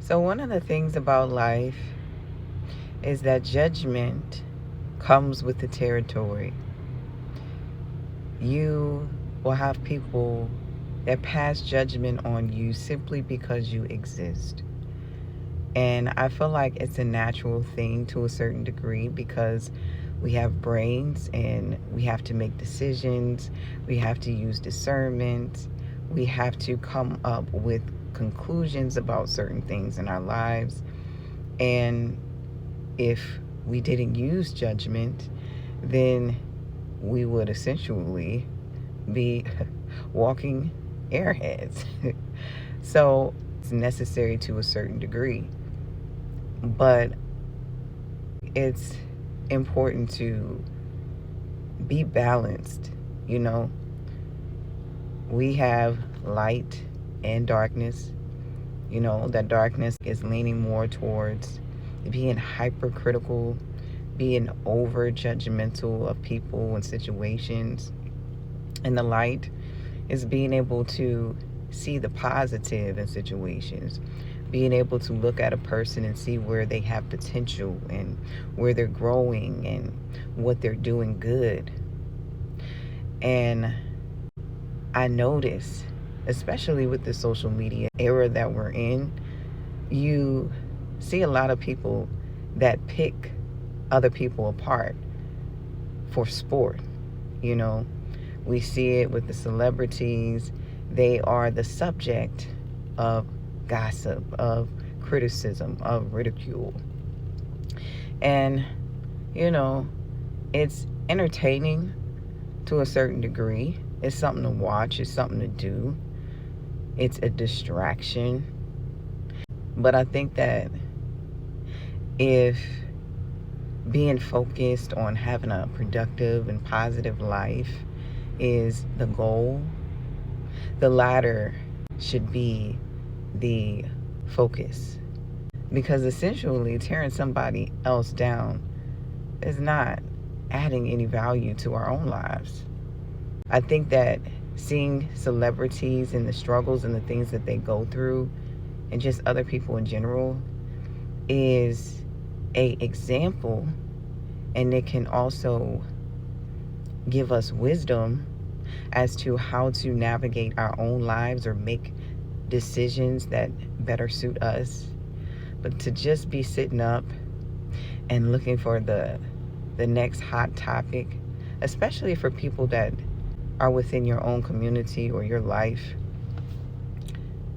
So, one of the things about life is that judgment comes with the territory. You will have people that pass judgment on you simply because you exist. And I feel like it's a natural thing to a certain degree because we have brains and we have to make decisions, we have to use discernment, we have to come up with conclusions about certain things in our lives. And if we didn't use judgment, then we would essentially be walking airheads. So it's necessary to a certain degree, but it's important to be balanced. You know, we have light and darkness. You know, that darkness is leaning more towards being hypercritical, being over judgmental of people and situations. And the light is being able to see the positive in situations, being able to look at a person and see where they have potential and where they're growing and what they're doing good. And I notice, especially with the social media era that we're in, you see a lot of people that pick other people apart for sport. You know, we see it with the celebrities. They are the subject of gossip, of criticism, of ridicule. And, you know, it's entertaining to a certain degree. It's something to watch, it's something to do, it's a distraction. But I think that if being focused on having a productive and positive life is the goal, the latter should be the focus. Because essentially, tearing somebody else down is not adding any value to our own lives. I think that seeing celebrities and the struggles and the things that they go through, and just other people in general, is a example, and it can also give us wisdom as to how to navigate our own lives or make decisions that better suit us. But to just be sitting up and looking for the next hot topic, especially for people that are within your own community or your life,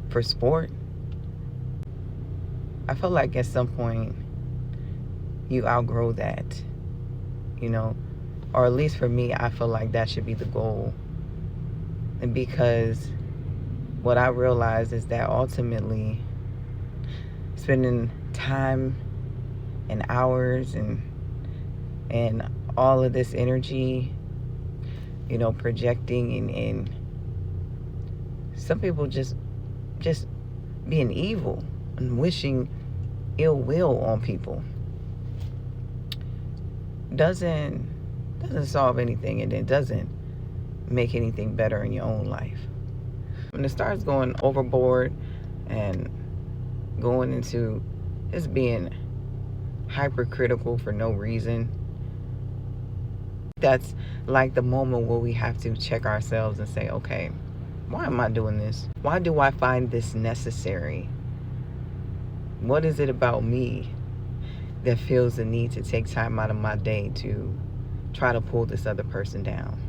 for sport, I feel like at some point you outgrow that, you know, or at least for me, I feel like that should be the goal. And because what I realize is that ultimately spending time and hours and all of this energy, you know, projecting and some people just being evil and wishing ill will on people doesn't solve anything, and it doesn't make anything better in your own life. When it starts going overboard and going into just being hypercritical for no reason, that's like the moment where we have to check ourselves and say, okay, why am I doing this? Why do I find this necessary? What is it about me that feels the need to take time out of my day to try to pull this other person down?